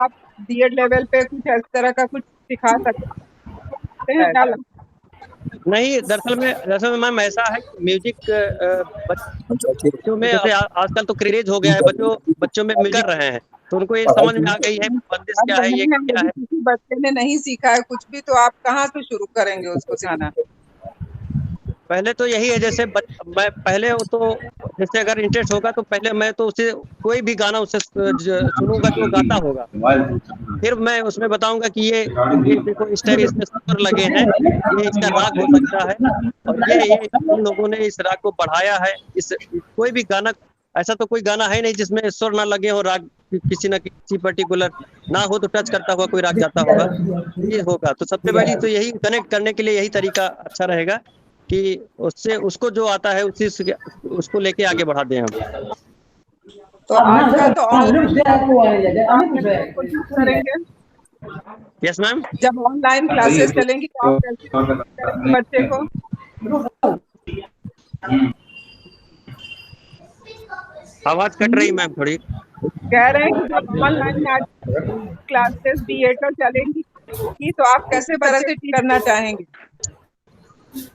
आप BEd level पे कुछ इस तरह का कुछ सिखा सकते हैं क्या? नहीं, दरअसल में मैम ऐसा है कि म्यूजिक बच्चों में जैसे आजकल तो क्रेज हो गया है, बच्चों में म्यूजिक कर रहे हैं, तो उनको ये समझ में आ गई है बंदिश क्या है, ये क्या है। किसी बच्चे ने नहीं सीखा है कुछ भी, तो आप कहाँ से शुरू करेंगे उसको सिखाना? पहले तो यही है, जैसे मैं पहले तो जैसे अगर इंटरेस्ट होगा तो पहले मैं तो उसे कोई भी गाना उससे सुनूंगा जो गाता होगा, फिर मैं उसमें बताऊंगा कि ये देखो इस टाइप इसमें सुर लगे हैं, ये इसका राग हो सकता है, और ये इन लोगों ने इस राग को बढ़ाया है। इस कोई भी गाना, ऐसा तो कोई गाना है नहीं जिसमें सुर ना लगे हो, राग किसी न किसी पर्टिकुलर ना हो, तो टच करता हुआ कोई राग जाता होगा, ये होगा। तो सबसे पहले तो यही कनेक्ट करने के लिए यही तरीका अच्छा रहेगा कि उससे उसको जो आता है उसी से उसको लेके आगे बढ़ा दें हम। तो आजकल तो ऑनलाइन कोशिश करेंगे। Yes ma'am. जब ऑनलाइन क्लासेस चलेंगी तो आप कैसे करेंगे बच्चे को? आवाज कट रही मैम थोड़ी। कह रहे हैं कि जब ऑनलाइन आज क्लासेस बीएड का चलेंगी तो आप कैसे तरह से टीच करना चाहेंगे?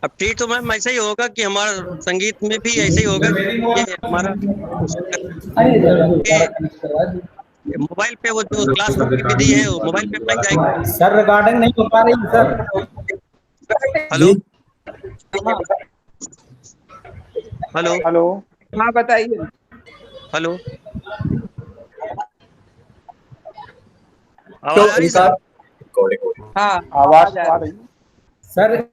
अब ठीक तो मैम ऐसा ही होगा कि हमारा संगीत में भी ऐसे ही होगा कि ये हमारा मोबाइल पे वो जो क्लासरूम की विधि है वो मोबाइल पे बनाई जाएगी। सर रिकॉर्डिंग नहीं हो पा रही सर। हेलो हेलो हेलो, हाँ बताइए। हेलो, आवाज आ रही सर? हाँ, आवाज आ रही है। सर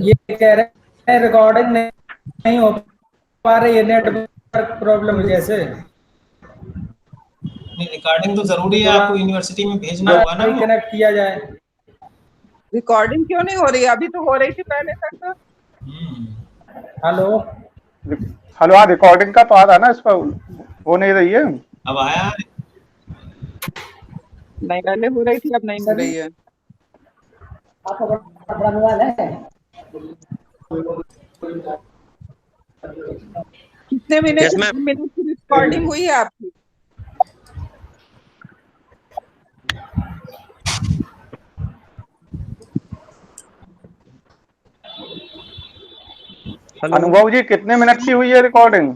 ये कह रहे हैं रिकॉर्डिंग नहीं हो पा रही है, नेटवर्क प्रॉब्लम वजह से। नहीं, रिकॉर्डिंग तो जरूरी है, आपको यूनिवर्सिटी में भेजना होगा ना। कनेक्ट किया जाए। रिकॉर्डिंग क्यों नहीं हो रही? अभी तो हो रही थी पहले तक तो। हेलो हेलो, हाँ रिकॉर्डिंग का तो आ रहा है ना, इस पर हो नहीं रही है। अब आया? नहीं, पहले हो रही थी, अब नहीं हो रही है। आपका बड़ा मोबाइल है? कितने मिनट यस मैम। मिनट की रिकॉर्डिंग हुई है आपकी? हेलो अनुभव जी, कितने मिनट की हुई है रिकॉर्डिंग?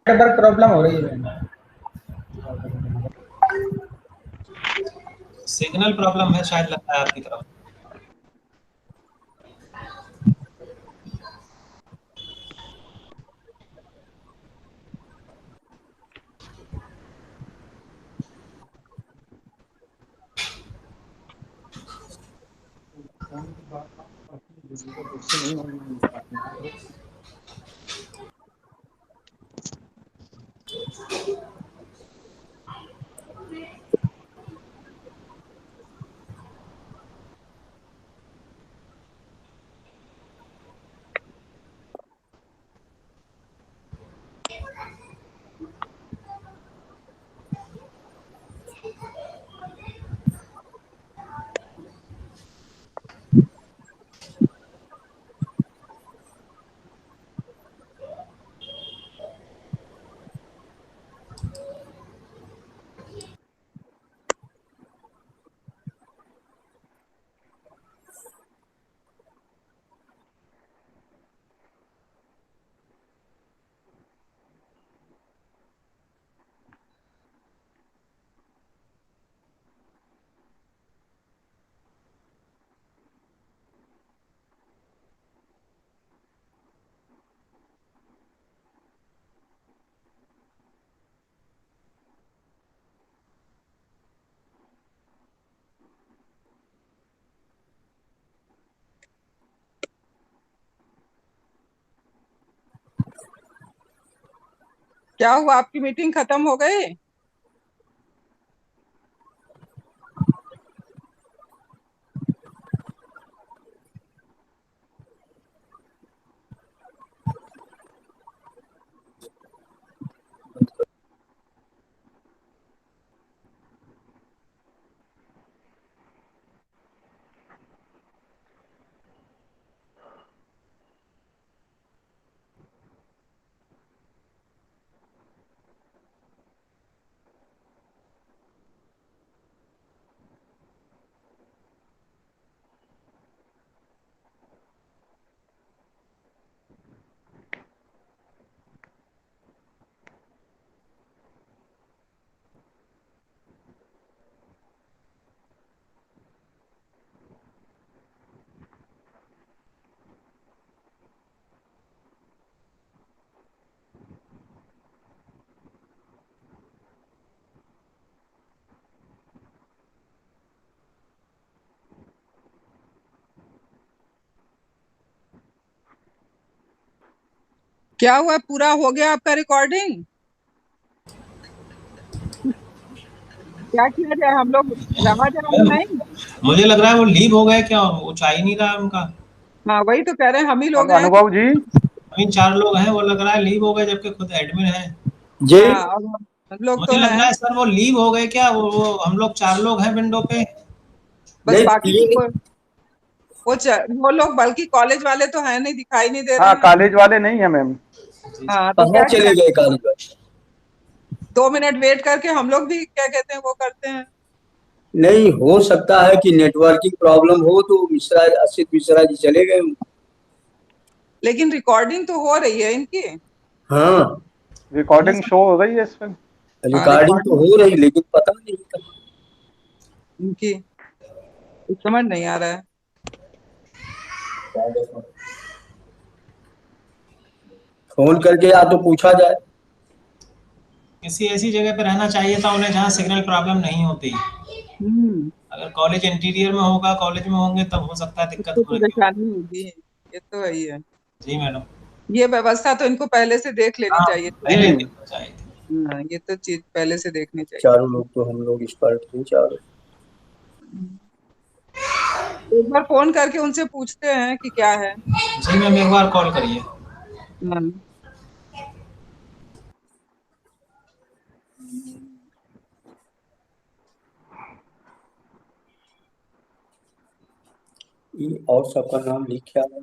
नेटवर्क प्रॉब्लम हो रही है। सिग्नल प्रॉब्लम है शायद, लगता है आपकी तरफ। क्या हुआ, आपकी मीटिंग खत्म हो गई? क्या हुआ, पूरा हो गया आपका रिकॉर्डिंग? क्या किया जाए, हम लोग रवा जाए नहीं? मुझे लग रहा है वो लीव हो गए क्या, वो चाह ही नहीं रहा उनका। हाँ वही तो कह रहे हैं, हम ही लोग हैं। अनुभव जी, अभी 4 लोग हैं, वो लग रहा है लीव हो गए जबकि खुद एडमिन है। जी हाँ और हम लोग तो मुझे लग रहा हैं, है सर वो लीव हो गए क्या, वो हम लोग 4 लोग हैं विंडो पे। बस नहीं बाकी तो तीन वो लोग बल्कि कॉलेज वाले तो हैं नहीं, दिखाई नहीं दे हाँ रहे हैं। कॉलेज वाले नहीं है मैम। हाँ तो कहाँ क्या किया, चले गए कारीगर? 2 मिनट वेट करके हम लोग भी क्या कहते हैं वो करते हैं। नहीं हो सकता है कि नेटवर्किंग प्रॉब्लम हो तो मिश्रा, असित मिश्रा जी चले गए हों। लेकिन रिकॉर्डिंग तो हो रही है इनकी। हाँ रिकॉर्डिंग शो हो रही है इसमें। हाँ रिकॉर्डिंग तो रिकॉर्डिंग हो रही लेकिन पता नहीं कहाँ। इनकी कुछ समझ नहीं आ रहा है। फोन करके या तो पूछा जाए। किसी ऐसी जगह पे रहना चाहिए था उन्हें जहाँ सिग्नल प्रॉब्लम नहीं होती। हम्म, अगर कॉलेज इंटीरियर में होगा, कॉलेज में होंगे, तब हो सकता है दिक्कत तो हो रही हो। परेशानी होगी, ये तो है ही है। जी मैडम। ये व्यवस्था तो इनको पहले से देख लेनी हाँ, चाहिए थी। पहले जी दिक्कत चाहिए थी। हाँ, ये तो चीज पहले से देखनी चाहिए। चारों लोग तो हम लोग एक्सपर्ट थे चारों। एक बार फोन करके उनसे पूछते हैं कि क्या है। जी मैम, एक बार कॉल करिए। हाँ। ये और सबका नाम लिखा है।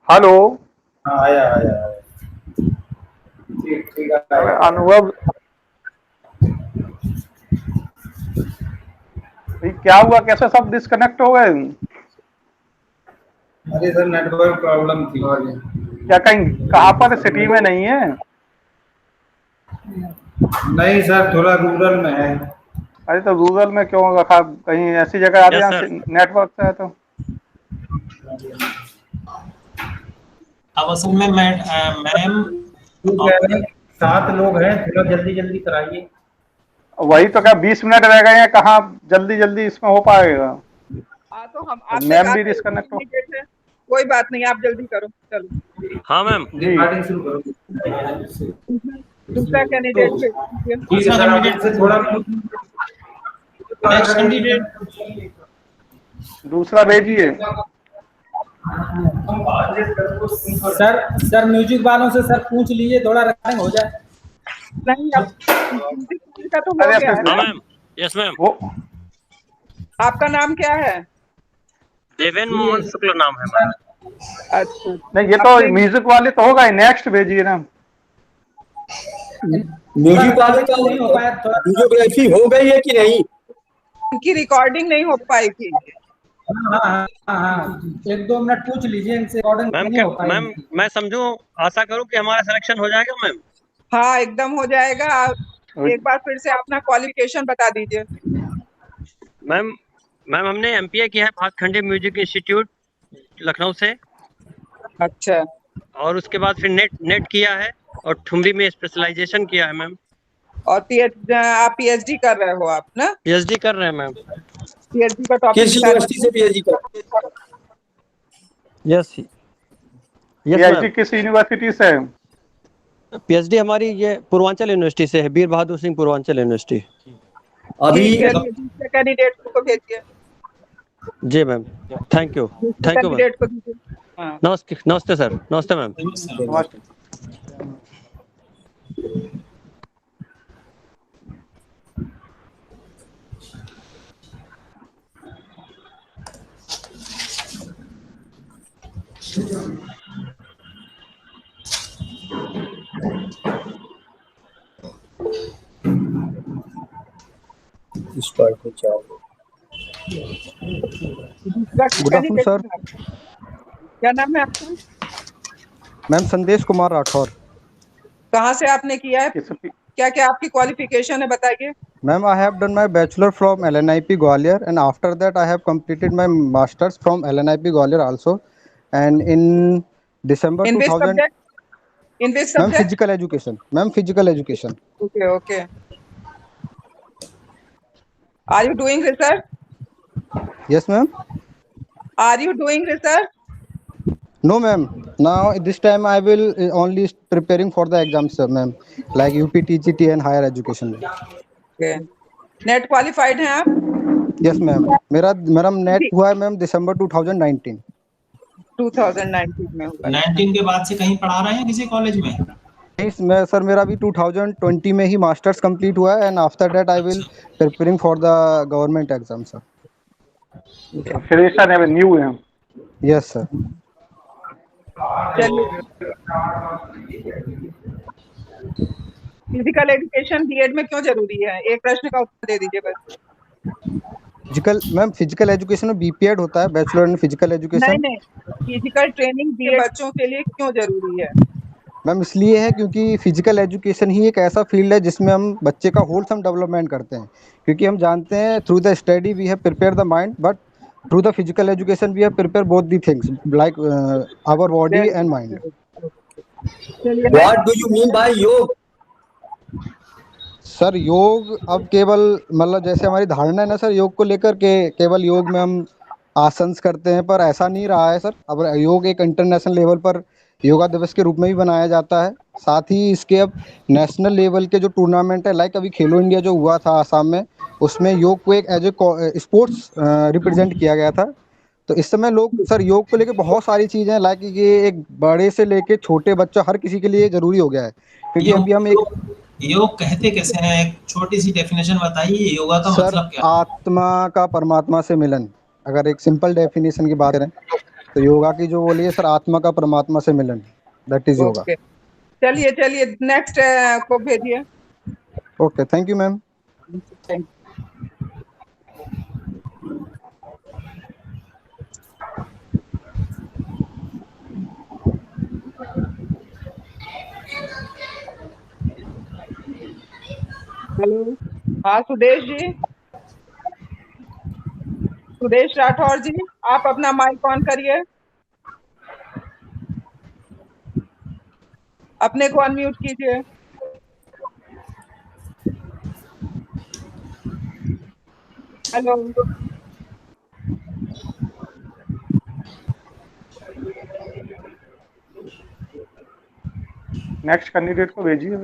हेलो। हाँ आया आया आया। ठीक ठीक अरे आया। अनुभव, ये क्या हुआ, कैसे सब डिस्कनेक्ट हो गए? अरे सर नेटवर्क प्रॉब्लम थी। क्या कहीं कहाँ पर, सिटी में नहीं है? नहीं सर थोड़ा रूरल में है। अरे तो रूरल में क्यों रखा, कहीं ऐसी जगह आ जाए यस जहाँ सर। नेटवर्क से है तो। अब असल में मैम वो कह रहे हैं 7 लोग हैं, थोड़ा जल्दी जल्दी कराइए। वही तो क्या, 20 मिनट रह गए हैं, कहाँ जल्दी जल्दी इसमें हो पाएगा? हाँ तो हम और आपने मैम कहा भी था डिस्कनेक्ट हो। इमीडिएट है, कोई बात नहीं, आप जल्दी करो चलो। हाँ मैम। जी रिकॉर्डिंग शुरू करो। दूसरा कैंडिडेट भेज दीजिए। ठीक है सर, आप इनसे थोड़ा नेक्स्ट कैंडिडेट। दूसरा भेजिए। सर सर म्यूजिक वालों से सर पूछ लीजिए थोड़ा रिकॉर्डिंग हो जाए। नहीं अब का तो हो अरे गया है हाँ ना। मैम। Yes ma'am. वो आपका नाम क्या है? देवेन मोहन शुक्ल नाम है मैम। अच्छा, नहीं, ये तो आपने म्यूजिक वाले तो होगा, नेक्स्ट भेजिए ना। म्यूजिक वाले का नहीं हो पाया, थोड़ा वीडियोग्राफी हो गई है कि नहीं? इनकी रिकॉर्डिंग नहीं हो पाई थी। हाँ हाँ हाँ हाँ, 1-2 मिनट पूछ लीजिए इनसे, रिकॉर्डिंग मैम नहीं क्या हो पाई मैम, इनकी। मैं समझूं, आशा करूं कि हमारा सिलेक्शन हो जाएगा मैम। हाँ एकदम हो जाएगा। आप एक बार फिर से अपना क्वालिफिकेशन बता दीजिए। मैम मैम हमने एमपीए किया है भातखंडे म्यूजिक इंस्टीट्यूट लखनऊ से, अच्छा, और उसके बाद फिर नेट नेट किया है और ठुमरी में स्पेशलाइजेशन किया है मैम। और आप पीएचडी कर रहे हो आप ना? पीएचडी कर रहे हैं मैम। पीएचडी का टॉपिक किस बता यूनिवर्सिटी से दीजिए। पीएचडी कर? Yes yes PhD ma'am. किस यूनिवर्सिटी से है? पीएचडी हमारी ये पूर्वांचल यूनिवर्सिटी से है, वीर बहादुर सिंह पूर्वांचल यूनिवर्सिटी। अभी ठीक है, दूसरे कैंडिडेट को भेजिए। जी मैम। Thank you. दूसरे थैंक यू मैम। कैंडिडेट को दीजिए। हाँ नमस्ते नमस्ते सर, नमस्ते मैम। नमस्ते। इस पर तो चार दूसरा गुड आफ्टरनून सर। क्या नाम है आपका? मैम संदेश कुमार राठौर। कहाँ से आपने किया है? किस क्या क्या आपकी क्वालिफिकेशन है, बताइए। Ma'am, I have done my bachelor from LNIP Gwalior, and after that I have completed my masters from LNIP Gwalior also. And in December In which 2000, subject? In which ma'am, subject? physical education. Ma'am, physical education. Okay, okay. Are you doing research? Yes, ma'am. Are you doing research? No, ma'am. Now this time I will only preparing for the exams, sir, ma'am, like UPTGT and higher education. Okay. Net qualified हैं आप? Yes, ma'am. मेरा net हुआ है ma'am दिसंबर 2019। 2019 में हुआ। 19 के बाद से कहीं पढ़ा रहे हैं किसी कॉलेज में? मैं सर मेरा भी 2020 में ही मास्टर्स कंप्लीट हुआ है, and after that I will preparing for the government exam sir. Fresher है, न्यू है। Yes sir. Physical education BEd में क्यों जरूरी है? एक प्रश्न का उत्तर दे दीजिए बस। फिजिकल एजुकेशन में बीपीएड होता है, बैचलर इन फिजिकल एजुकेशन। नहीं, फिजिकल ट्रेनिंग बीएड बच्चों के लिए क्यों जरूरी है? मैम इसलिए है क्योंकि फिजिकल एजुकेशन ही एक ऐसा फील्ड है जिसमें हम बच्चे का होलसम डेवलपमेंट करते हैं, क्योंकि हम जानते हैं through the study we have prepare the mind, but through the physical education we have prepare both the things like our body and mind. What do you mean by yoga? Sir yoga अब केवल मतलब जैसे हमारी धारणा है ना सर योग को लेकर के, केवल योग में हम आसन्स करते हैं, पर ऐसा नहीं रहा है सर। अब योग एक इंटरनेशनल लेवल पर योगा दिवस के रूप में भी बनाया जाता है। साथ ही इसके अब नेशनल लेवल के जो टूर्नामेंट है, लाइक अभी खेलो इंडिया जो हुआ था आसाम में, उसमें योग को एक एज ए स्पोर्ट्स रिप्रेजेंट किया गया था। तो इस समय लोग सर योग को लेकर बहुत सारी चीज़ें हैं, लाइक ये एक बड़े से लेके छोटे बच्चा हर किसी के लिए ज़रूरी हो गया है, क्योंकि अभी हम एक योग कहते कैसे हैं? एक छोटी सी डेफिनेशन बताइए, योगा का मतलब क्या? आत्मा का परमात्मा से मिलन। अगर एक सिंपल डेफिनेशन की बात करें तो योगा की जो बोलिए सर, आत्मा का परमात्मा से मिलन, दैट इज योगा। चलिए नेक्स्ट को भेजिए। Okay, thank you ma'am. Hello, हाँ सुदेश जी, सुदेश राठौर जी, आप अपना माइक ऑन करिए, अपने को अनम्यूट कीजिए। हेलो, नेक्स्ट कैंडिडेट को भेजिए।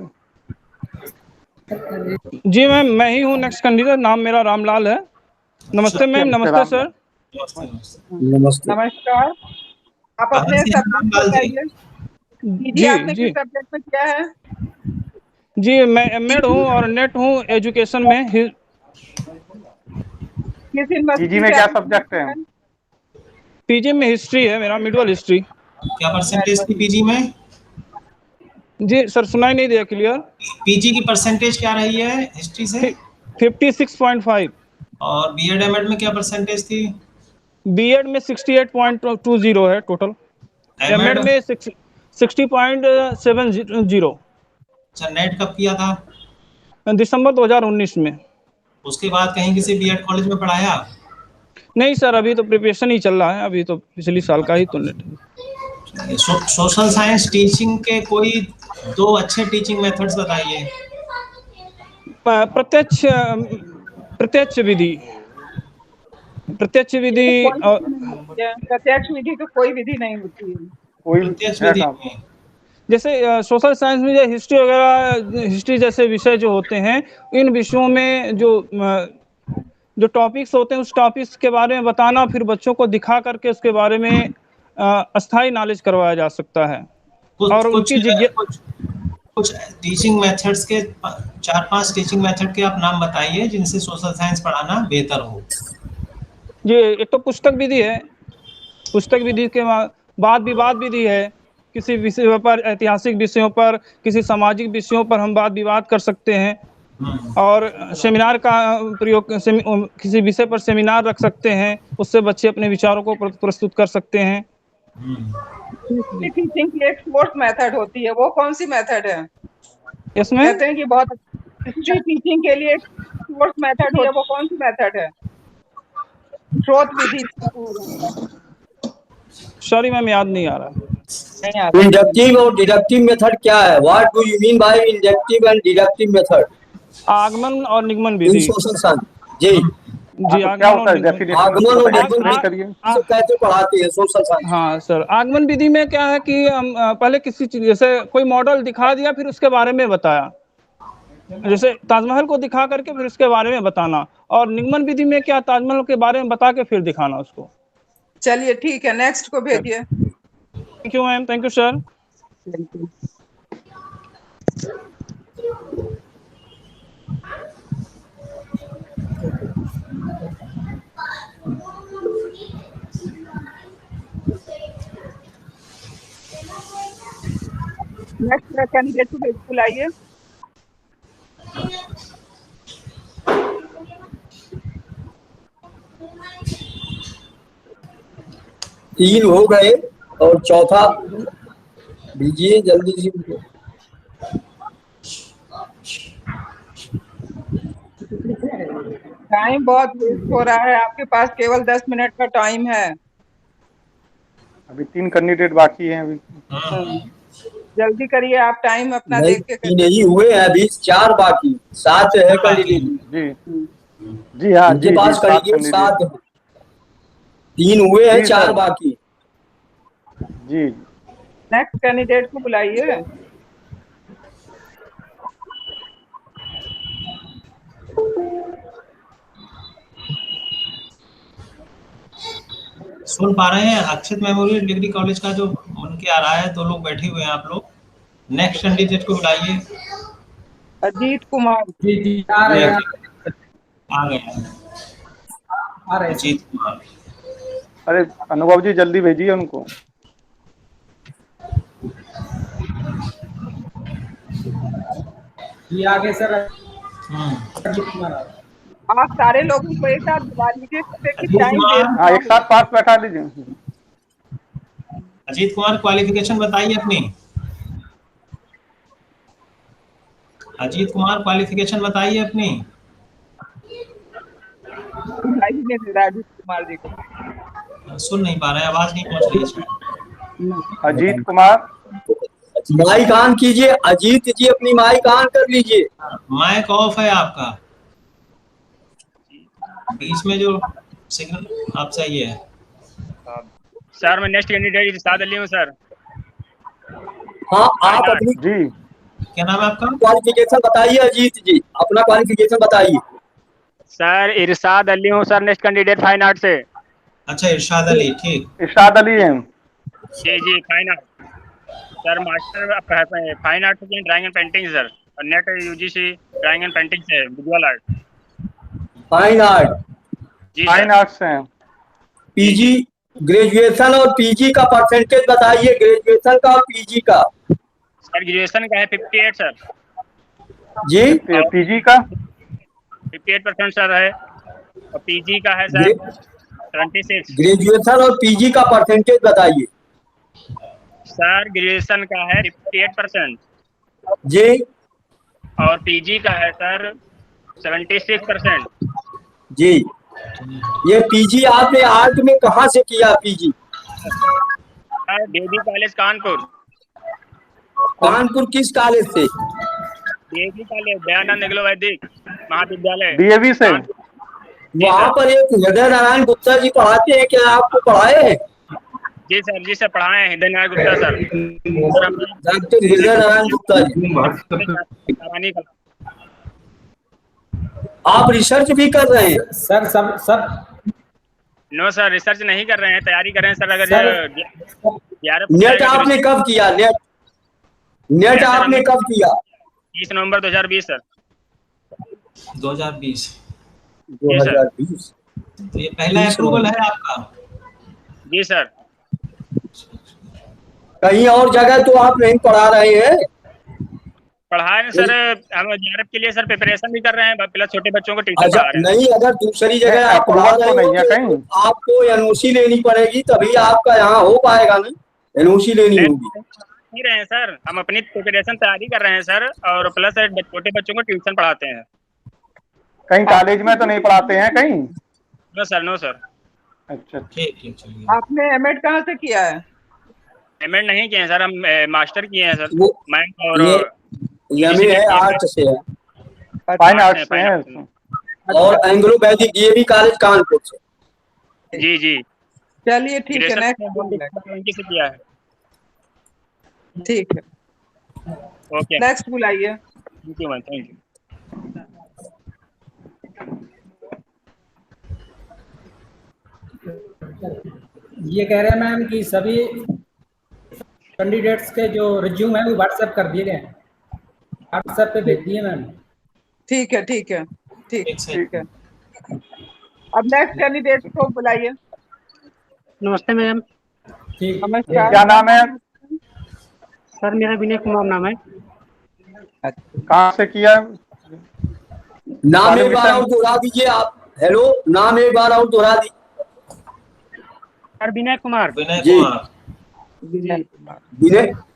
जी मैम, मैं ही हूँ नेक्स्ट कैंडिडेट। नाम मेरा रामलाल है। नमस्ते मैम। नमस्ते सर। नमस्कार। आप अपने सब्जेक्ट बताइए। जी आपने किस सब्जेक्ट में किया है? जी मैं एमएड हूँ और नेट हूँ एजुकेशन में। पीजी में क्या सब्जेक्ट है? पीजी में हिस्ट्री है मेरा, मिडल हिस्ट्री। क्या परसेंटेज थी पीजी में? जी सर सुनाई नहीं दिया क्लियर। पीजी की परसेंटेज क्या रही है हिस्ट्री से? 56.5। और बीएड एमएड में क्या परसेंटेज थी? बीएड में 68.20 है टोटल। एमएड में 60.70। अच्छा, नेट कब किया था? दिसंबर 2019 में। उसके बाद कहीं किसी बीएड कॉलेज में पढ़ाया? नहीं सर, अभी तो प्रिपरेशन ही चल रहा है, अभी तो पिछली साल का ही तो नेट। सोशल साइंस टीचिंग के कोई दो अच्छे टीचिंग मेथड्स बताइए। प्रत्यक्ष विधि। प्रत्यक्ष विधि तो कोई विधि नहीं होती है। प्रत्यक्ष विधि जैसे सोशल साइंस में जो हिस्ट्री वगैरह, हिस्ट्री जैसे विषय जो होते हैं, इन विषयों में जो टॉपिक्स होते हैं उस टॉपिक्स के बारे में बताना, फिर बच्चों को दिखा करके उसके बारे में अस्थायी नॉलेज करवाया जा सकता है। और उनकी कुछ टीचिंग मेथड्स के 4-5 टीचिंग मेथड के आप नाम बताइए जिनसे सोशल साइंस पढ़ाना बेहतर हो। जी, एक तो पुस्तक विधि है। पुस्तक विधि के बाद विवाद विधि है। किसी विषय पर, ऐतिहासिक विषयों पर, किसी सामाजिक विषयों पर हम वाद विवाद कर सकते हैं। और सेमिनार का प्रयोग किसी विषय पर सेमिनार रख सकते हैं, उससे बच्चे अपने विचारों को प्रस्तुत कर सकते हैं। टीचिंग की एक फोर्थ मेथड होती है, वो कौन सी मेथड है? इसमें कहते हैं कि बहुत हिस्ट्री टीचिंग के लिए फोर्थ मेथड है, वो कौन सी मेथड है? स्रोत विधि। सॉरी मैम, याद नहीं आ रहा। नहीं आ रहा। इंडक्टिव और डिडक्टिव मेथड क्या है? What do you mean by inductive and deductive method आगमन और निगमन इन विधि। Social science? जी जी, क्या होता है डेफिनेशन आगमन और एक्सप्लेन निगमन करिए। कैसे पढ़ाते हैं सोशल साइंस? हाँ सर, आगमन विधि में क्या है कि हम पहले किसी चीज जैसे कोई मॉडल दिखा दिया, फिर उसके बारे में बताया, जैसे ताजमहल को दिखा करके फिर उसके बारे में बताना। और निगमन विधि में क्या, ताजमहल के बारे में बता के फिर दिखाना उसको। चलिए ठीक है, नेक्स्ट को भेजिए। Thank you ma'am, thank you sir. Next candidate को बिल्कुल आइए। तीन हो गए और चौथा दीजिए जल्दी से। टाइम बहुत वेस्ट हो रहा है, आपके पास केवल 10 मिनट का टाइम है। अभी 3 कैंडिडेट बाकी हैं अभी। जल्दी करिए, आप टाइम अपना नहीं, देख के तीन ही हुए हैं अभी, 4 बाकी, 7 है कैंडिडेट। जी जी हाँ उनके जी पास जी, 7 कैंडिडेट 7 कैंडिडेट। है, 3 हुए हैं, जी, 4 सर। बाकी। जी नेक्स्ट कैंडिडेट को बुलाइए। सुन पा रहे हैं? अक्षित मेमोरियल डिग्री कॉलेज का जो उनके आ रहा है, 2 लोग बैठे हुए हैं आप लोग। नेक्स्ट कैंडिडेट को बुलाइए। अजीत कुमार। जी जी आ रहे हैं, आ गए हैं आ रहे हैं। अजीत कुमार। अरे अनुभव जी जल्दी भेजिए उनको। ये आगे सर हम्म। अजीत कुमार आ रहे हैं। आप सारे लोगों को एक साथ बुला लीजिए, क्योंकि अजीत टाइम कुमार। वेस्ट हाँ एक साथ पास बैठा लीजिए। अजीत कुमार क्वालिफिकेशन बताइए अपनी। अजीत कुमार क्वालिफिकेशन बताइए अपनी। बुलाइए नहीं दे रहा अजीत कुमार जी को। सुन नहीं पा रहे हैं, आवाज नहीं पहुंच रही इसमें। अजीत कुमार माइक ऑन कीजिए, अजीत जी अपनी माइक ऑन कर लीजिए। माइक ऑफ है आपका, बीच में जो सिग्नल आप सही है। सर मैं नेक्स्ट कैंडिडेट इरशाद अली हूँ सर। हाँ, आप अपनी जी क्या नाम है आपका? क्वालिफिकेशन बताइए अजीत जी, अपना क्वालिफिकेशन बताइए। सर इरशाद अली हूँ sir, next candidate fine art से। अच्छा, इरशाद अली, ठीक। इरशाद अली हैं। जी जी fine art sir, master fine art से ड्राइंग एंड पेंटिंग सर, और NET UGC drawing and painting से विजुअल आर्ट। फाइन आर्ट, जी फाइन सर। आर्ट्स हैं। पीजी, ग्रेजुएशन और पीजी का परसेंटेज बताइए, ग्रेजुएशन का और पीजी का। सर ग्रेजुएशन का है 58 सर जी, पीजी का 58% सर है, और पीजी का है सर 76। ग्रेजुएशन और पीजी का परसेंटेज बताइए। सर ग्रेजुएशन का है 58% जी, और पीजी का है सर 76%। जी, ये पीजी आपने आर्ट में कहाँ से किया पीजी? सर देवी कॉलेज कानपुर। कानपुर किस कॉलेज से? देवी कॉलेज दयानंद एग्लो वैदिक महाविद्यालय। डीएवी से। वहाँ पर एक हृदय नारायण गुप्ता जी पढ़ाते हैं, क्या आपको पढ़ाए हैं? जी सर पढ़ाए हैं हृदय नारायण गुप्ता सर। डॉक्टर हृदय नारायण गुप्ता जी। आप रिसर्च भी कर रहे हैं? सर सब नो सर रिसर्च नहीं कर रहे हैं, तैयारी कर रहे हैं सर। अगर सर, नेट आपने कब किया? नेट आपने कब किया? 30 नवंबर 2020 सर। 2020। 2020। तो ये पहला अप्रूवल है आपका? जी सर। कहीं और जगह तो आप नहीं पढ़ा रहे हैं? पढ़ाए ना सर, हम जेआरएफ के लिए सर प्रिपरेशन भी कर रहे हैं, प्लस छोटे बच्चों को ट्यूशन अच्छा पढ़ा रहे हैं। नहीं, अगर दूसरी जगह आप पढ़ा अप्रूवल रहे तो हो नहीं है तो कहीं? आपको एनओसी लेनी पड़ेगी, तभी आपका यहाँ हो पाएगा ना, एनओसी लेनी होगी। नहीं रहे हैं सर, हम अपनी प्रिपरेशन तैयारी कर रहे हैं सर, और प्लस छोटे बच्चों को ट्यूशन पढ़ाते हैं। कहीं कॉलेज में तो नहीं पढ़ाते हैं कहीं? No sir, no sir. अच्छा, ठीक ठीक, चलिए। आपने एमएड कहाँ से किया है? एमएड नहीं किए हैं सर, हम मास्टर किए हैं सर, वो मैथ और एमए है, आर्ट्स से है, फाइन आर्ट्स से है। और एंग्लो वैदिक ये भी कॉलेज कानपुर से। जी जी। चलिए ठीक है, ग्रेजुएशन नेक्स्ट से किया है। ठीक है, ओके, नेक्स्ट बुलाइए। Thank you ma'am, thank you. ये कह रहे हैं मैम कि सभी कैंडिडेट्स के जो रिज्यूम है वो व्हाट्सएप कर दिए गए हैं, व्हाट्सएप पे भेज दिए मैम। ठीक है, ठीक है, ठीक एक सेकंड। ठीक है। अब नेक्स्ट कैंडिडेट को बुलाइए। नमस्ते मैम। ठीक, नमस्कार। क्या नाम है? सर मेरा विनय कुमार नाम है। कहाँ से किया? नाम एक बार और दोहरा दीजिए आप। हेलो, नाम एक बार और दोहरा दीजिए। सर विनय कुमार। विनय जी। कुमार।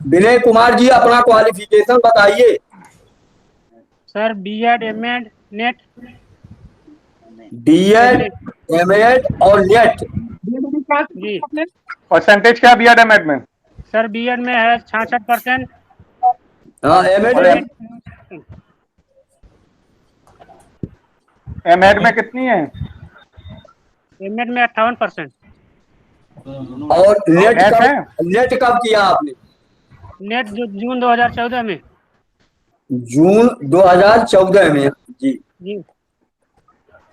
विनय कुमार जी, अपना क्वालिफिकेशन बताइए। Sir BEd MEd NET. BEd MEd और नेट। जी। परसेंटेज क्या बीएड एमएड में? सर बीएड में है 66%। हाँ, एमएड एमएड में कितनी है? एमएड में 58%। और नेट कब किया आपने? नेट जून 2014 में। जून 2014 में। जी जी।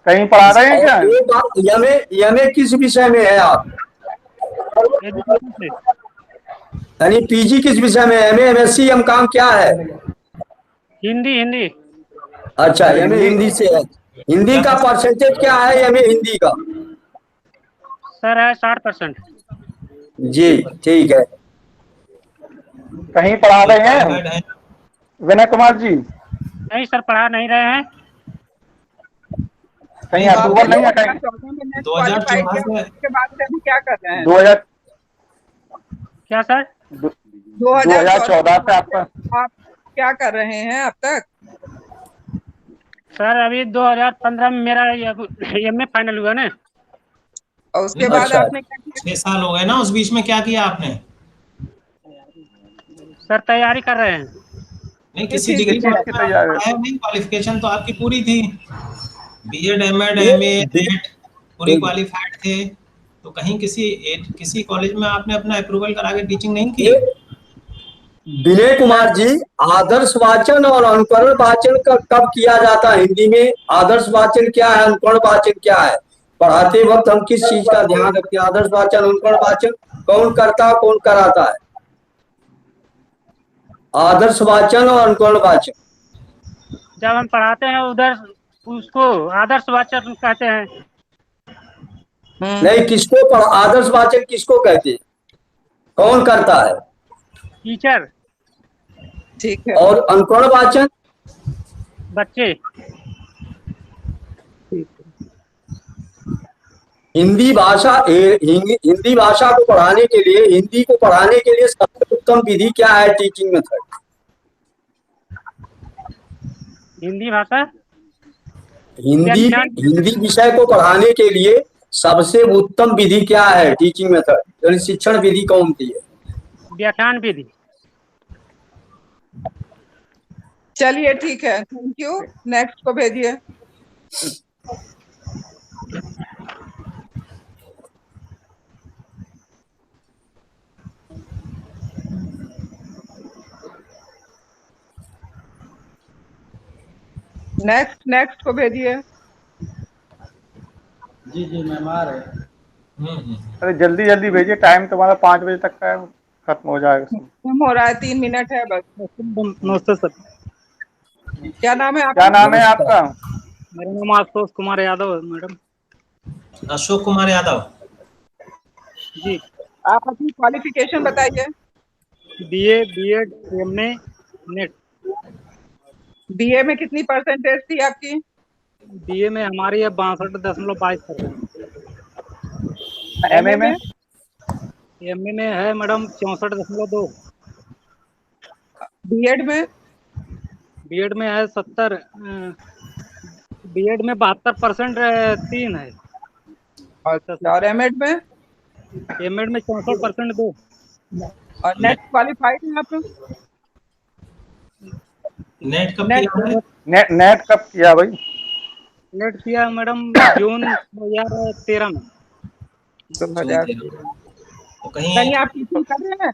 कहीं पढ़ा रहे हैं क्या? एमए किस विषय में है आप? एजुकेशन से। यानी पीजी किस विषय में? एमए एमएससी एमकॉम क्या है? हिंदी हिंदी। अच्छा, एमए हिंदी से है। हिंदी का परसेंटेज क्या है एमए हिंदी का? सर है 60%। जी ठीक है। कहीं पढ़ा रहे हैं विनय कुमार जी? नहीं सर, पढ़ा नहीं रहे हैं। कहीं अप्रूवल नहीं है कहीं? 2014 के बाद से अभी क्या कर रहे हैं? 2000 क्या सर? 2014 से आपका आप क्या कर रहे हैं अब तक? सर अभी 2015 में मेरा एमए फाइनल हुआ ना। और उसके बाद अच्छा। आपने क्या किया? 6 साल हो गए ना, उस बीच में क्या किया आपने? सर तैयारी कर रहे हैं। नहीं, किसी डिग्री चीज की तैयारी? नहीं, क्वालिफिकेशन तो आपकी पूरी थी, बीएड एमएड एमए नेट पूरी क्वालिफाइड थे, तो कहीं किसी कॉलेज में आपने अपना अप्रूवल करा के टीचिंग नहीं की? विनय कुमार जी, आदर्श वाचन और अनुकरण वाचन कब किया जाता है हिंदी में? आदर्श वाचन क्या है, अनुकरण वाचन क्या है? पढ़ाते वक्त हम किस चीज का ध्यान रखते हैं? आदर्श वाचन अनुकरण वाचन कौन करता है, कौन कराता है? आदर्श वाचन और अनुकरण वाचन जब हम पढ़ाते हैं उधर उसको आदर्श वाचन कहते हैं। नहीं, किसको आदर्श वाचन किसको कहते हैं? कौन करता है? टीचर। ठीक है। और अनुकरण वाचन? बच्चे। हिंदी भाषा को पढ़ाने के लिए, हिंदी को पढ़ाने के लिए सबसे उत्तम विधि क्या है टीचिंग मेथड? हिंदी भाषा। हिंदी विषय को पढ़ाने के लिए सबसे उत्तम विधि क्या है टीचिंग मेथड, यानी शिक्षण विधि कौन सी है? व्याख्यान विधि। चलिए ठीक है, थैंक यू। नेक्स्ट को भेजिए। नेक्स्ट को भेजिए। जी जी मैम आ रहे हैं। अरे जल्दी जल्दी भेजिए, टाइम तुम्हारा 5 बजे तक का है, खत्म हो जाएगा। खत्म हो रहा है, 3 मिनट है बस। नमस्ते सर। क्या नाम है आपका? क्या नाम है आपका? मेरा नाम आशुतोष कुमार यादव है मैडम। अशोक कुमार यादव जी। आप अपनी क्वालिफिकेशन बताइए। BA BEd MA NET. BA में कितनी परसेंटेज थी आपकी? बीए में हमारी है 62.22%। एमए में? एमए में है मैडम 64.2। बीएड में? बीएड में है 70। बीएड में 72% 3 है। और एमएड में? एमएड में 64% 2। और नेट क्वालिफाइड हैं आप? नेट कब नेट किया है? नेट कब किया भाई? नेट किया मैडम जून 2013 में। 2013। तो कहीं कहीं आप टीचिंग कर रहे हैं?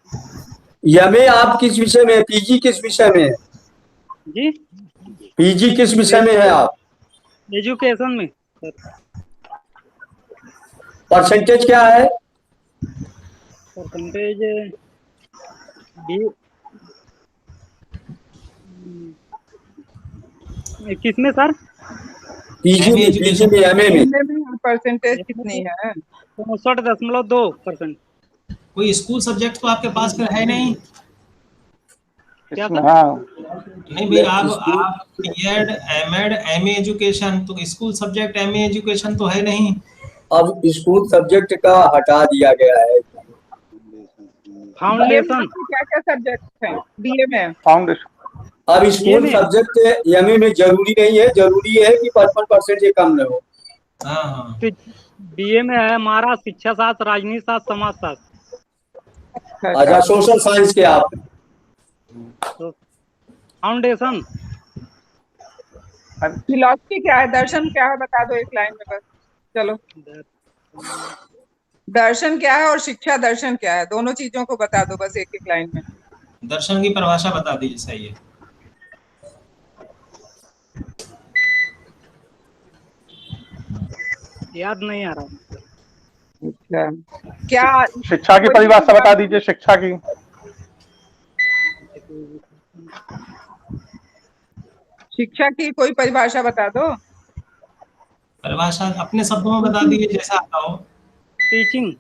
एमए आप किस विषय में, पीजी किस विषय में है? जी पीजी किस विषय में है आप? एजुकेशन में। परसेंटेज क्या है? परसेंटेज किसमें सर? पीजी में, पीजी में, एमए में। एमए में परसेंटेज कितनी है? 64.2%। कोई स्कूल सब्जेक्ट तो आपके पास फिर है नहीं? क्या इसमें सर? हाँ, नहीं भाई, आप बीएड एमएड एमए एजुकेशन, तो स्कूल सब्जेक्ट एमए एजुकेशन तो है नहीं। अब स्कूल सब्जेक्ट का हटा दिया गया है। फाउंडेशन। क्या क्या सब्जेक्ट हैं बीए में? फाउंडेशन। अब स्कूल सब्जेक्ट एमए में जरूरी नहीं है, जरूरी है कि 55% से कम न हो। हाँ। बीए में है हमारा शिक्षा शास्त्र, राजनीति शास्त्र, समाज शास्त्र। अच्छा, सोशल साइंस के आप? फाउंडेशन। फिलॉसफी क्या है, दर्शन क्या है, बता दो एक लाइन में बस। चलो, दर्शन क्या है और शिक्षा दर्शन क्या है, दोनों चीजों को बता दो बस एक एक लाइन में। दर्शन की परिभाषा बता दीजिए। सही है। याद नहीं आ रहा। अच्छा, क्या शिक्षा की परिभाषा बता दीजिए, शिक्षा की। शिक्षा की कोई परिभाषा बता दो। परिभाषा अपने शब्दों में बता दीजिए, जैसा आता हो। टीचिंग।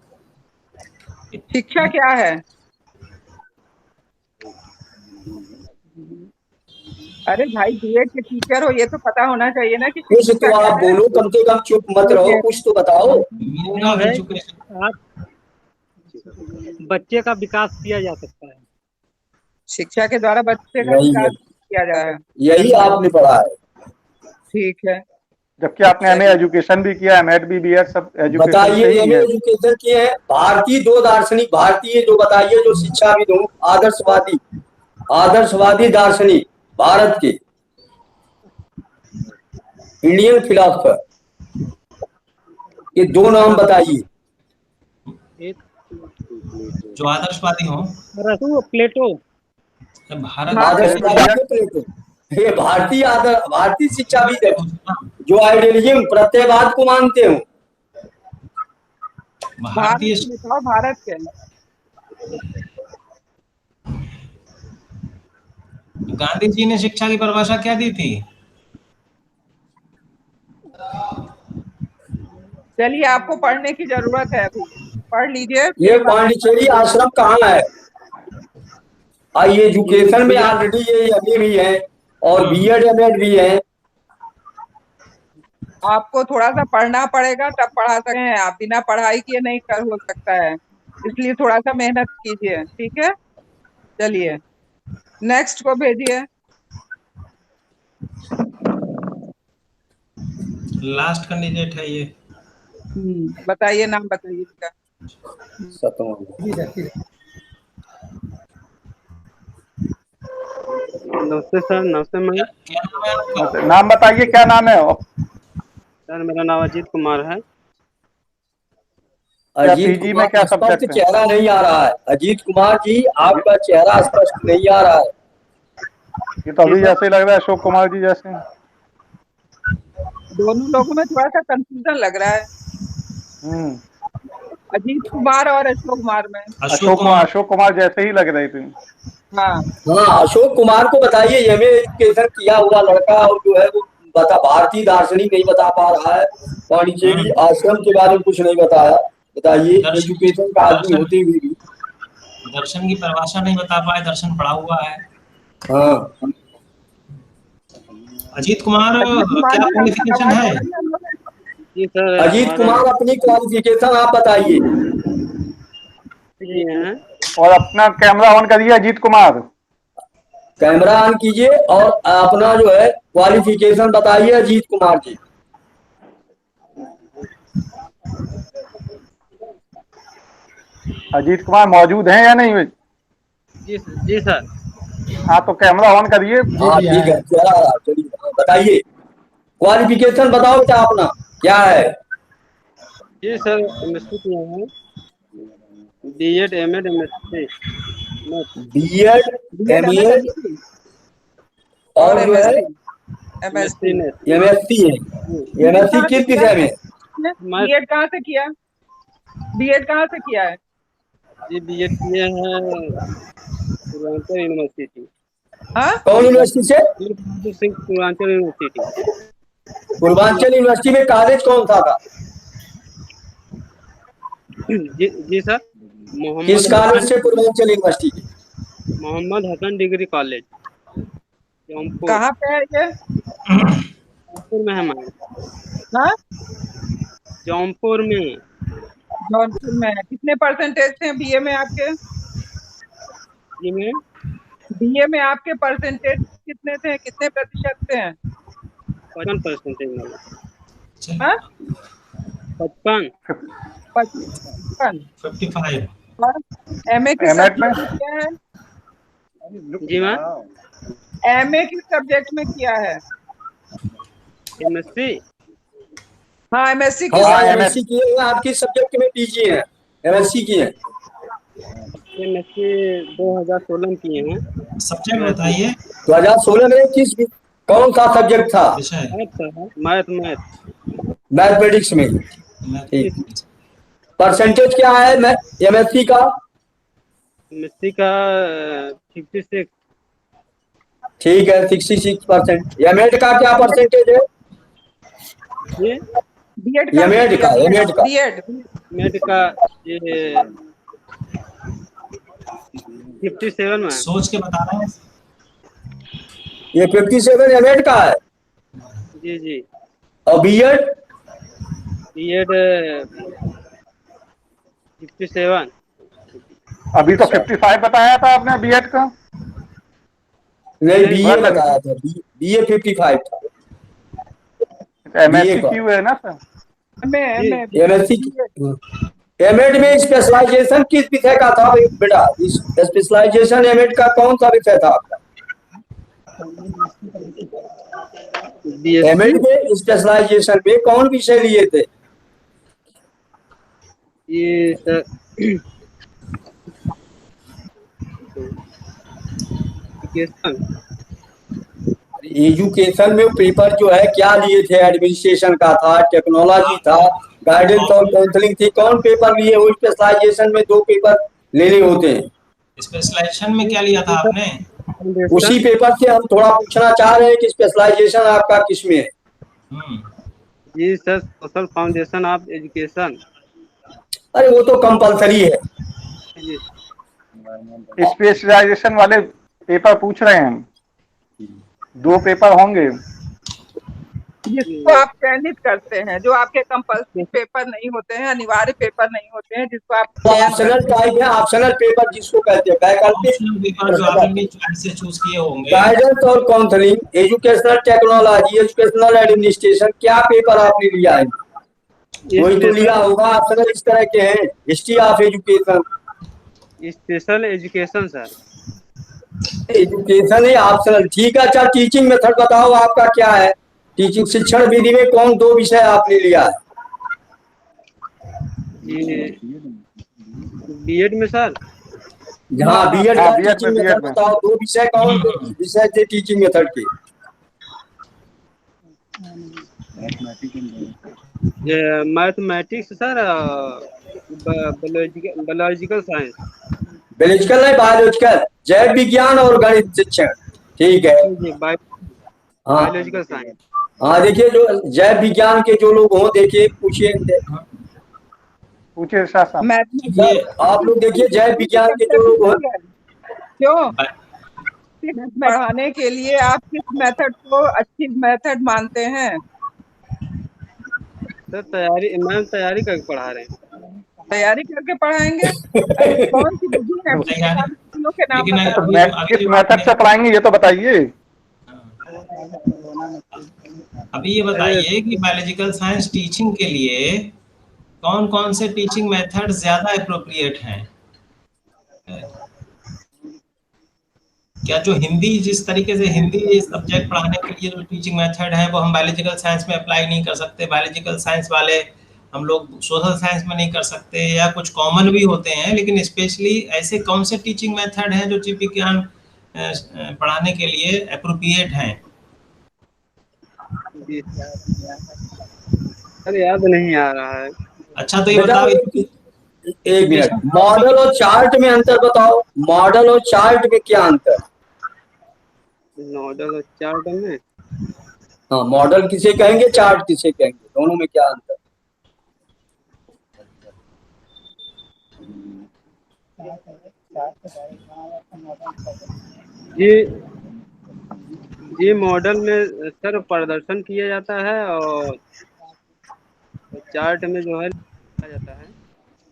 शिक्षा क्या है? अरे भाई, बीएड के टीचर हो, ये तो पता होना चाहिए ना कि कुछ तो आप बोलो, कम से कम चुप मत रहो, कुछ तो बताओ। आप बच्चे का विकास किया जा सकता है। शिक्षा के द्वारा बच्चे का विकास किया जा रहा है, यही आपने पढ़ा है। ठीक है। जबकि आपने एमए एजुकेशन भी किया, एमएड भी, बीएड सब एजुकेशन। बताइए, एमए एजुकेशन किए हैं। भारतीय दो दार्शनिक, भारतीय जो बताइए, जो शिक्षाविद हो, आदर्शवादी दार्शनिक भारत के, इंडियन फिलोसफर, ये दो नाम बताइए जो आदर्शवादी हो। प्लेटो। आदर्शवादी प्लेटो। ये भारतीय शिक्षाविद है जो आइडियलिज्म, प्रत्ययवाद को मानते हो। भारत के गांधी जी ने शिक्षा की परिभाषा क्या दी थी? चलिए, आपको पढ़ने की जरूरत है, अभी पढ़ लीजिए। ये पांडिचेरी आश्रम कहाँ है? एजुकेशन में ऑलरेडी ये एमए भी है और बीएड एमएड भी है। आपको थोड़ा सा पढ़ना पड़ेगा, तब पढ़ा सकते हैं। आप बिना पढ़ाई किए नहीं कर हो सकता है, इसलिए थोड़ा सा मेहनत कीजिए, ठीक है। चलिए, नेक्स्ट को भेजिए। लास्ट कैंडिडेट है ये। बताइए, नाम बताइए इसका। नमस्ते सर। नमस्ते मैम। नाम बताइए, क्या नाम है? सर मेरा नाम अजीत कुमार है। अजीत कुमार, क्या स्पष्ट चेहरा नहीं आ रहा है। अजीत कुमार जी, आपका चेहरा स्पष्ट नहीं आ रहा है। ये तो अभी जैसे लग रहा है अशोक कुमार जी जैसे। दोनों लोगों में थोड़ा सा कंफ्यूजन लग रहा है। अजीत कुमार और अशोक कुमार में। अशोक कुमार जैसे ही लग रहे थे। हाँ, अशोक कुमार को बताइए, एमए एजुकेशन किया हुआ लड़का, और जो है वो भारतीय दार्शनिक नहीं बता पा रहा है, पांडिचेरी आश्रम के बारे में कुछ नहीं बताया। बताइए, एजुकेशन का आदमी होते हुए भी दर्शन की परिभाषा नहीं बता पाए। दर्शन पढ़ा हुआ है। हाँ, अजीत कुमार क्या क्वालिफिकेशन है? जी सर, अजीत कुमार अपनी क्वालिफिकेशन आप बताइए। और अपना कैमरा ऑन करिए अजीत कुमार। कैमरा ऑन कीजिए और अपना जो है क्वालिफिकेशन बताइए अजीत कुमार जी। अजीत कुमार मौजूद हैं या नहीं? जी सर। हाँ तो कैमरा ऑन करिए। हाँ ठीक है, चलिए बताइए क्वालिफिकेशन बताओ क्या अपना क्या है। जी सर, एमएससी किया है, BEd MEd MSc, BEd MEd और जो है एमएससी एमएससी है। एमएससी किस विषय में? बीएड कहाँ से किया? बीएड कहाँ से किया है? जी बीएड किए हैं पूर्वांचल यूनिवर्सिटी। हाँ, कौन यूनिवर्सिटी से? पूर्वांचल यूनिवर्सिटी। पूर्वांचल यूनिवर्सिटी में कॉलेज कौन सा था? जी सर, किस कॉलेज से Purvanchal university? Mohammad Hasan degree college Jaunpur. कहाँ पे है ये? जौनपुर में है मैम। हाँ, जौनपुर में। जौनपुर में है। कितने परसेंटेज थे बीए में आपके? जी मैम, बीए में आपके परसेंटेज कितने थे? कितने प्रतिशत थे? 55%। हाँ, 55। 55। और एमए के सब्जेक्ट में क्या है? जी मैम, एमए किस सब्जेक्ट में किया है? एमएससी। हाँ, एमएससी हाँ एमएससी किए हैं। आप किस सब्जेक्ट में पीजी है? एमएससी किए हैं। एमएससी 2016 में किए हैं। सब्जेक्ट बताइए। 2016 में किस कौन सा सब्जेक्ट था? मैथ। मैथमेटिक्स में। ठीक। परसेंटेज क्या है एमएससी का? एमएससी का 56। ठीक है, 66%। एमएड का क्या परसेंटेज है? बीएड एमएड का बीएड का ये 57 में। सोच के बता रहे हैं। ये 57 एमएड का है। जी। और बीएड? बीएड 57। अभी तो 55 बताया था आपने बीएड का। नहीं, बीए बताया था। बीए 55 था। एमएससी क्यों है ना सर? एमएससी एमएड में स्पेशलाइजेशन किस विषय का था बेटा? स्पेशलाइजेशन एमएड का कौन सा विषय था आपका? एमएड में स्पेशलाइजेशन में कौन विषय लिए थे? ये सर एजुकेशन में पेपर जो है क्या लिए थे? एडमिनिस्ट्रेशन का था, टेक्नोलॉजी था, गाइडेंस और काउंसलिंग थी। कौन पेपर लिए? वो स्पेशलाइजेशन में 2 पेपर लेने होते हैं। स्पेशलाइजेशन में क्या लिया था आपने? उसी पेपर से हम थोड़ा पूछना चाह रहे हैं कि स्पेशलाइजेशन आपका किस में है? जी sir, social foundation of education. अरे वो तो कंपलसरी है। स्पेशलाइजेशन वाले पेपर पूछ रहे हैं। 2 पेपर होंगे जिसको आप चयनित करते हैं, जो आपके कंपल्सरी पेपर नहीं होते हैं, अनिवार्य पेपर नहीं होते हैं, जिसको आप ऑप्शनल टाइप है। ऑप्शनल पेपर जिसको कहते हैं, गाइडेंस और counselling, educational technology, educational administration, क्या पेपर आपने लिया है? वही तो लिया होगा। ऑप्शनल इस तरह के हैं। History of education, special education sir. Education है ऑप्शनल। ठीक है। अच्छा, टीचिंग मेथड बताओ आपका क्या है? टीचिंग शिक्षण विधि में कौन 2 विषय आपने लिया है? बीएड में सर। हाँ, बीएड का टीचिंग मेथड बताओ। 2 विषय कौन विषय थे टीचिंग मेथड के? Mathematics sir, biological science. Biological नहीं, बायोलॉजिकल, जैव विज्ञान और गणित शिक्षण। ठीक है। Biological science. हाँ, देखिए जो जैव विज्ञान के जो लोग हों, देखिए पूछिए ये आप लोग देखिए जैव विज्ञान के जो लोग हों। क्यों मैथमेटिक्स पढ़ाने के लिए आप किस मेथड को अच्छी मेथड मानते हैं? सर तैयारी करके पढ़ा रहे हैं। तैयारी करके पढ़ाएंगे? अरे कौन सी विधि है? विधियों के नाम लेकिन बताओ। किस मेथड से पढ़ाएंगे ये तो बताइए। अभी ये बताइए कि बायोलॉजिकल साइंस टीचिंग के लिए कौन कौन से टीचिंग मेथड ज्यादा अप्रोप्रिएट हैं? क्या जो हिंदी, जिस तरीके से हिंदी सब्जेक्ट पढ़ाने के लिए जो टीचिंग मेथड है वो हम बायोलॉजिकल साइंस में अप्लाई नहीं कर सकते? बायोलॉजिकल साइंस वाले हम लोग सोशल साइंस में नहीं कर सकते, या कुछ कॉमन भी होते हैं, लेकिन स्पेशली ऐसे कौन से टीचिंग मेथड हैं जो जीव विज्ञान पढ़ाने के लिए अप्रोप्रिएट हैं? अरे याद नहीं आ रहा है। अच्छा तो ये बताओ, एक मिनट, मॉडल और चार्ट में अंतर बताओ। मॉडल और चार्ट में क्या अंतर? मॉडल और चार्ट में, हाँ, मॉडल किसे कहेंगे, चार्ट किसे कहेंगे, दोनों में क्या अंतर? ये मॉडल में सर प्रदर्शन किया जाता है और चार्ट में जो है लिखा जाता है।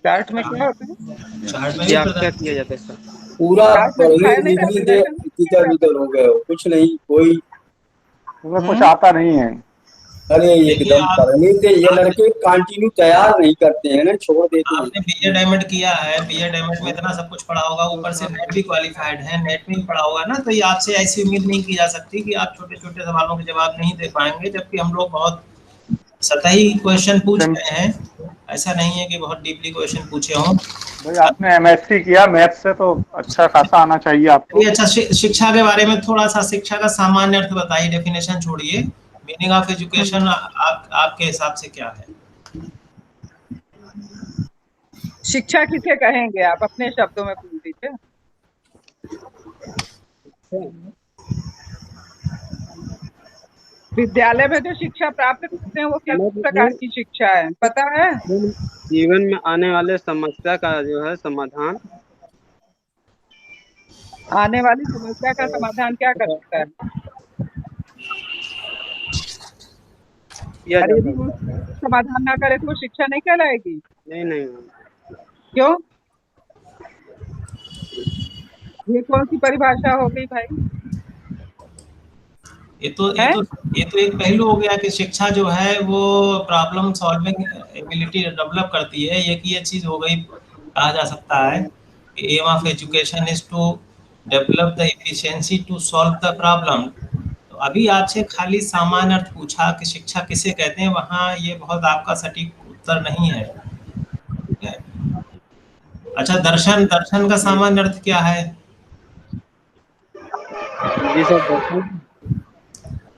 चार्ट में क्या होता है? चार्ट में व्याख्या किया जाता है सर। पूरा पढ़ने लिखने से इधर उधर हो गए हो, कुछ नहीं, कोई तुम्हें कुछ आता नहीं है। अरे एकदम पढ़ने से ये लड़के कंटिन्यू तैयार नहीं करते हैं ना, छोड़ देते हैं। आपने बीएड एमएड किया है, बीएड एमएड में इतना सब कुछ पढ़ा होगा, ऊपर से नेट भी क्वालिफाइड है, नेट में पढ़ा होगा ना, तो ये आपसे ऐसी उम्मीद नहीं की जा सकती कि आप छोटे छोटे सवालों के जवाब नहीं दे पाएंगे, जबकि हम लोग बहुत सतही क्वेश्चन पूछ रहे हैं। ऐसा नहीं है कि बहुत डीपली क्वेश्चन पूछे हों। भाई आपने एमएससी किया मैथ से, तो अच्छा खासा आना चाहिए आपको। अच्छा, शिक्षा के बारे में थोड़ा सा, शिक्षा का सामान्य अर्थ बताइए, डेफिनेशन छोड़िए, मीनिंग ऑफ एजुकेशन आपके हिसाब से क्या है? शिक्षा किसे कहेंगे आप अपने शब्दों में बोल दीजिए। विद्यालय में जो शिक्षा प्राप्त करते हैं वो किस प्रकार की शिक्षा है, पता है? जीवन में आने वाले समस्या का जो है समाधान। आने वाली समस्या का समाधान क्या कर सकता है? यदि वो समाधान ना करे तो वो शिक्षा नहीं कहलाएगी? नहीं। क्यों? ये कौन सी परिभाषा हो गई भाई? ये तो एक पहलू हो गया कि शिक्षा जो है वो प्रॉब्लम सॉल्विंग एबिलिटी डेवलप करती है, ये चीज हो गई। कहा जा सकता है कि aim of education is to develop the efficiency to solve the problem. तो अभी आपसे खाली सामान्य अर्थ पूछा कि शिक्षा किसे कहते हैं, वहाँ ये बहुत आपका सटीक उत्तर नहीं है। ठीक है? अच्छा, दर्शन का सामान्य अर्थ क्या है? जी sir,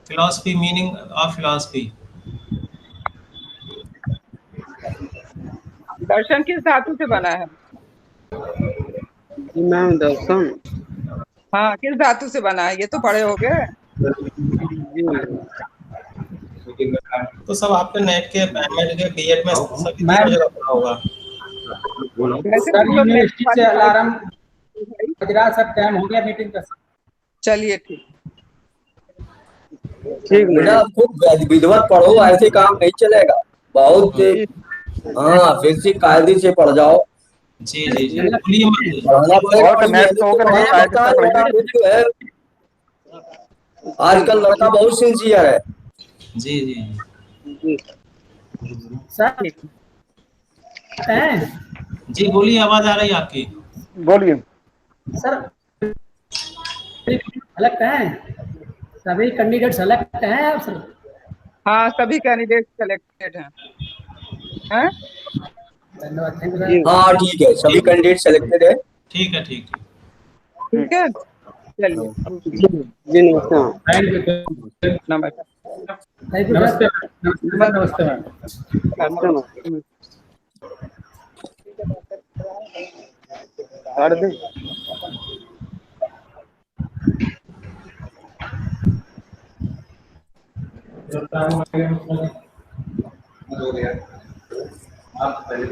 philosophy, meaning of philosophy. दर्शन किस धातु से बना है? जी मैम, दर्शन। हाँ, किस धातु से बना है, ये तो पढ़े होगे। तो सब आपके नेट के एमएड के बीएड में सभी जगह पढ़ा होगा। यूनिवर्सिटी से अलार्म बज रहा, सब टाइम हो गया मीटिंग का। चलिए ठीक बेटा, खूब विधिवत पढ़ो, ऐसे काम नहीं चलेगा। बहुत हाँ, फिर से कायदे से पढ़ जाओ। जी जी जी, पढ़ना पड़ेगा। आजकल लड़का बहुत सिंसियर है। जी जी सर जी, बोलिए, आवाज आ रही है आपकी, बोलिए। सर सेलेक्ट हैं, सभी कैंडिडेट सेलेक्ट हैं सर? हाँ, सभी कैंडिडेट सेलेक्टेड हैं। धन्यवाद। हाँ ठीक है, सभी कैंडिडेट सेलेक्टेड है। ठीक है, ठीक है, चलिए जी नमस्ते नमस्ते नमस्ते मैम। हो गया आप पहले